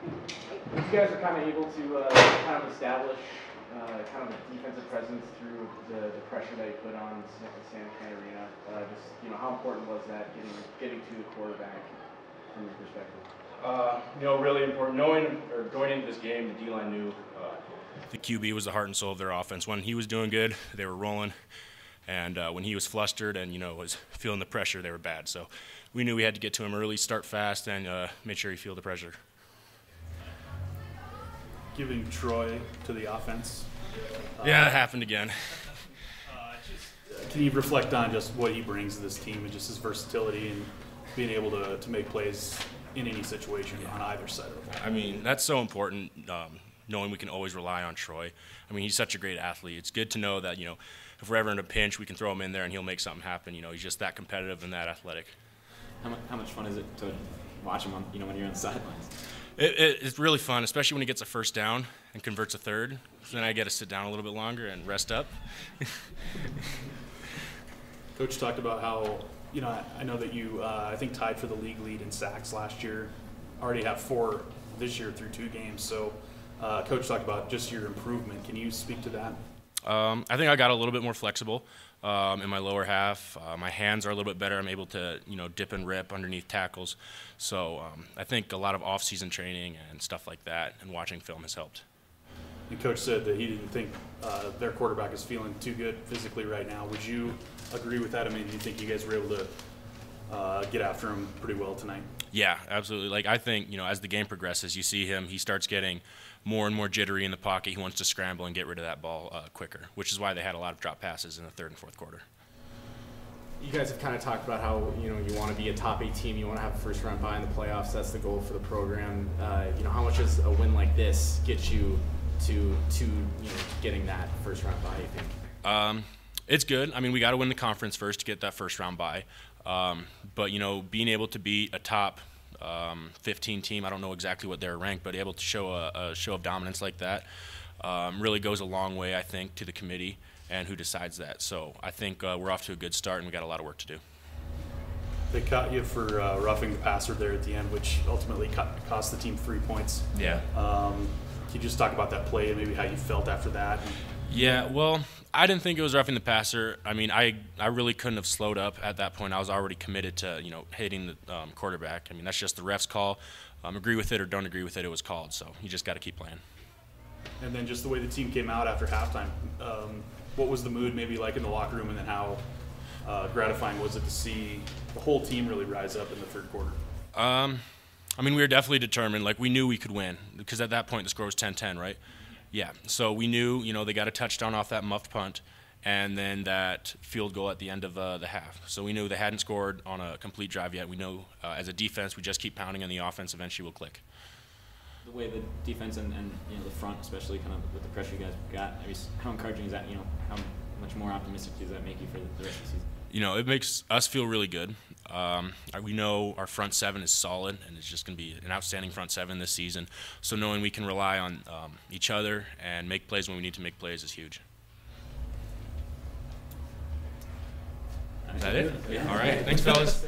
You guys are kind of able to kind of establish kind of a defensive presence through the pressure that you put on Santa Fe Arena. Just how important was that getting to the quarterback from your perspective? Really important. Knowing or going into this game, the D-line knew the QB was the heart and soul of their offense. When he was doing good, they were rolling, and when he was flustered and was feeling the pressure, they were bad. So we knew we had to get to him early, start fast, and make sure he feel the pressure. Giving Troy to the offense. Yeah, it happened again. Can you reflect on just what he brings to this team and just his versatility and being able to make plays in any situation on either side of the ball? I mean, that's so important, knowing we can always rely on Troy. I mean, he's such a great athlete. It's good to know that, if we're ever in a pinch, we can throw him in there and he'll make something happen. He's just that competitive and that athletic. How much fun is it to watch him when you're on the sidelines? It's really fun, especially when he gets a first down and converts a third. So then I get to sit down a little bit longer and rest up. Coach talked about how, I know that you, I think, tied for the league lead in sacks last year. Already have 4 this year through 2 games. So Coach talked about just your improvement. Can you speak to that? I think I got a little bit more flexible in my lower half. My hands are a little bit better. I'm able to, dip and rip underneath tackles. So I think a lot of off-season training and stuff like that and watching film has helped. And Coach said that he didn't think their quarterback is feeling too good physically right now. Would you agree with that? I mean, do you think you guys were able to get after him pretty well tonight? Yeah, absolutely. I think, as the game progresses, you see him, he starts getting more and more jittery in the pocket. He wants to scramble and get rid of that ball quicker, which is why they had a lot of drop passes in the third and fourth quarter. You guys have kind of talked about how you want to be a top 8 team. You want to have a first round bye in the playoffs. That's the goal for the program. How much does a win like this get you to getting that first round bye, you think? It's good. I mean, we got to win the conference first to get that first round bye. But being able to beat a top 15 team, I don't know exactly what they're ranked, but able to show a show of dominance like that really goes a long way, I think, to the committee and who decides that. So I think we're off to a good start, and we got a lot of work to do. They caught you for roughing the passer there at the end, which ultimately cost the team 3 points. Yeah. Can you just talk about that play and maybe how you felt after that? Yeah, well, I didn't think it was roughing the passer. I mean, I really couldn't have slowed up at that point. I was already committed to, hitting the quarterback. I mean, that's just the ref's call. Agree with it or don't agree with it, it was called. So you just got to keep playing. And then just the way the team came out after halftime, what was the mood maybe like in the locker room, and then how gratifying was it to see the whole team really rise up in the third quarter? I mean, we were definitely determined. We knew we could win because at that point the score was 10-10, right? Yeah, so we knew, they got a touchdown off that muffed punt and then that field goal at the end of the half. So we knew they hadn't scored on a complete drive yet. We know as a defense, we just keep pounding, and the offense eventually will click. The way the defense and the front, especially kind of with the pressure you guys got, I mean, how encouraging is that? How much more optimistic does that make you for the rest of the season? It makes us feel really good. We know our front seven is solid, and it's just going to be an outstanding front seven this season. So knowing we can rely on each other and make plays when we need to make plays is huge. Is that it? Yeah. All right. Thanks, fellas.